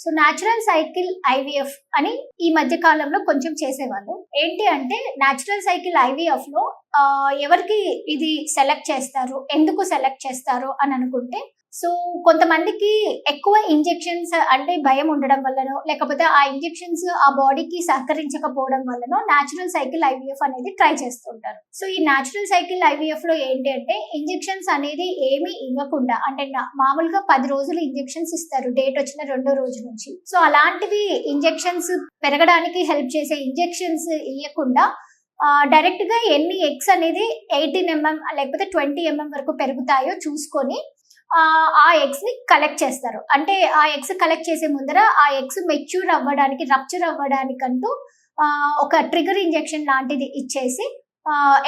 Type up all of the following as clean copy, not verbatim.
So natural cycle IVF అని ఈ మధ్య కాలంలో కొంచెం చేసేవాళ్ళు. ఏంటి అంటే న్యాచురల్ సైకిల్ ఐవీఎఫ్ లో ఎవరికి ఇది సెలెక్ట్ చేస్తారు, ఎందుకు సెలెక్ట్ చేస్తారు అని అనుకుంటే, సో కొంతమందికి ఎక్కువ ఇంజెక్షన్స్ అంటే భయం ఉండడం వల్లనో, లేకపోతే ఆ ఇంజెక్షన్స్ ఆ బాడీకి సహకరించకపోవడం వల్లనో న్యాచురల్ సైకిల్ ఐవీఎఫ్ అనేది ట్రై చేస్తుంటారు. సో ఈ న్యాచురల్ సైకిల్ ఐవీఎఫ్ లో ఏంటి అంటే ఇంజెక్షన్స్ అనేది ఏమీ ఇవ్వకుండా, అంటే మామూలుగా 10 రోజులు ఇంజెక్షన్స్ ఇస్తారు డేట్ వచ్చిన 2వ రోజు నుంచి. సో అలాంటివి ఇంజెక్షన్స్ పెరగడానికి హెల్ప్ చేసే ఇంజెక్షన్స్ ఇవ్వకుండా డైరెక్ట్ గా ఎన్ని ఎగ్స్ అనేది 18 mm లేకపోతే 20 mm వరకు పెరుగుతాయో చూసుకొని ఆ ఎగ్స్ ని కలెక్ట్ చేస్తారు. అంటే ఆ ఎగ్స్ కలెక్ట్ చేసే ముందర ఆ ఎగ్స్ మెచ్యూర్ అవ్వడానికి, రప్చర్ అవ్వడానికంటూ ఒక ట్రిగర్ ఇంజెక్షన్ లాంటిది ఇచ్చేసి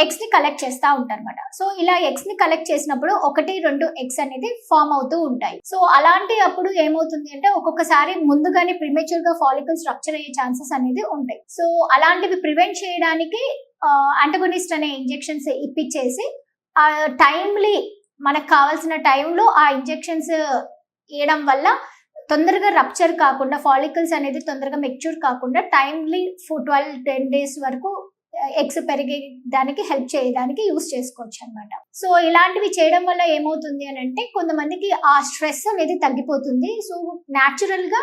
ఎగ్స్ ని కలెక్ట్ చేస్తూ ఉంటారు అనమాట. సో ఇలా ఎగ్స్ ని కలెక్ట్ చేసినప్పుడు 1-2 ఎగ్స్ అనేది ఫామ్ అవుతూ ఉంటాయి. సో అలాంటి అప్పుడు ఏమవుతుంది అంటే ఒక్కొక్కసారి ముందుగానే ప్రిమేచ్యూర్ గా ఫాలికల్స్ రప్చర్ అయ్యే ఛాన్సెస్ అనేది ఉంటాయి. సో అలాంటివి ప్రివెంట్ చేయడానికి యాంటగోనిస్ట్ అనే ఇంజెక్షన్స్ ఇప్పించేసి టైమ్లీ మనకు కావాల్సిన టైంలో ఆ ఇంజెక్షన్స్ వేయడం వల్ల తొందరగా రప్చర్ కాకుండా, ఫాలికల్స్ అనేది తొందరగా మెచ్యూర్ కాకుండా టైమ్లీ 12-10 days వరకు ఎగ్స్ పెరిగేదానికి హెల్ప్ చేయడానికి యూస్ చేసుకోవచ్చు అనమాట. సో ఇలాంటివి చేయడం వల్ల ఏమవుతుంది అని అంటే కొంతమందికి ఆ స్ట్రెస్ అనేది తగ్గిపోతుంది. సో న్యాచురల్ గా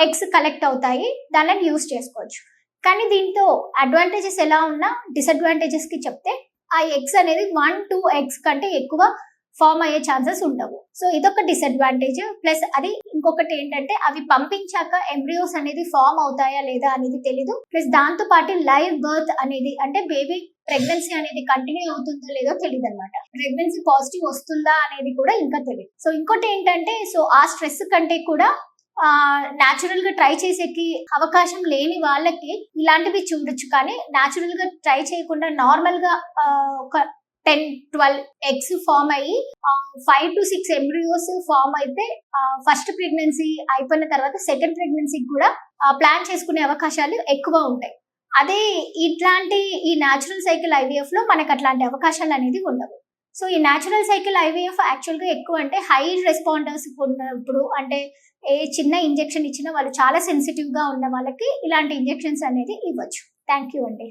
ఎగ్స్ కలెక్ట్ అవుతాయి, దానిని యూస్ చేసుకోవచ్చు. కానీ దీంతో అడ్వాంటేజెస్ ఎలా ఉన్నా డిసడ్వాంటేజెస్ కి చెప్తే ఆ ఎగ్స్ అనేది 1-2 eggs కంటే ఎక్కువ ఫామ్ అయ్యే ఛాన్సెస్ ఉండవు. సో ఇదొక డిసడ్వాంటేజ్. ప్లస్ అది ఇంకొకటి ఏంటంటే అవి పంపించాక ఎంబ్రియోస్ అనేది ఫామ్ అవుతాయా లేదా అనేది తెలీదు. ప్లస్ దాంతో పాటు లైవ్ బర్త్ అనేది, అంటే బేబీ ప్రెగ్నెన్సీ అనేది కంటిన్యూ అవుతుందో లేదో తెలియదు అనమాట. ప్రెగ్నెన్సీ పాజిటివ్ వస్తుందా అనేది కూడా ఇంకా తెలియదు. సో ఇంకోటి ఏంటంటే, సో ఆ స్ట్రెస్ కంటే కూడా న్యాచురల్ గా ట్రై చేసేకి అవకాశం లేని వాళ్ళకి ఇలాంటివి చూడొచ్చు. కానీ న్యాచురల్ గా ట్రై చేయకుండా నార్మల్ గా ఒక 10-12 ఎగ్స్ ఫామ్ అయ్యి 5-6 ఎంబ్రియోస్ ఫామ్ అయితే ఫస్ట్ ప్రెగ్నెన్సీ అయిపోయిన తర్వాత సెకండ్ ప్రెగ్నెన్సీకి కూడా ప్లాన్ చేసుకునే అవకాశాలు ఎక్కువ ఉంటాయి. అదే ఇట్లాంటి ఈ న్యాచురల్ సైకిల్ ఐవీఎఫ్ లో మనకు అట్లాంటి అవకాశాలు అనేది ఉండవు. సో ఈ న్యాచురల్ సైకిల్ ఐవీఎఫ్ యాక్చువల్ గా ఎక్కువ అంటే హై రెస్పాండర్స్ ఉన్నప్పుడు, అంటే ఏ చిన్న ఇంజెక్షన్ ఇచ్చినా వాళ్ళు చాలా సెన్సిటివ్ గా ఉన్న వాళ్ళకి ఇలాంటి ఇంజెక్షన్స్ అనేది ఇవ్వచ్చు. థ్యాంక్ యూ అండి.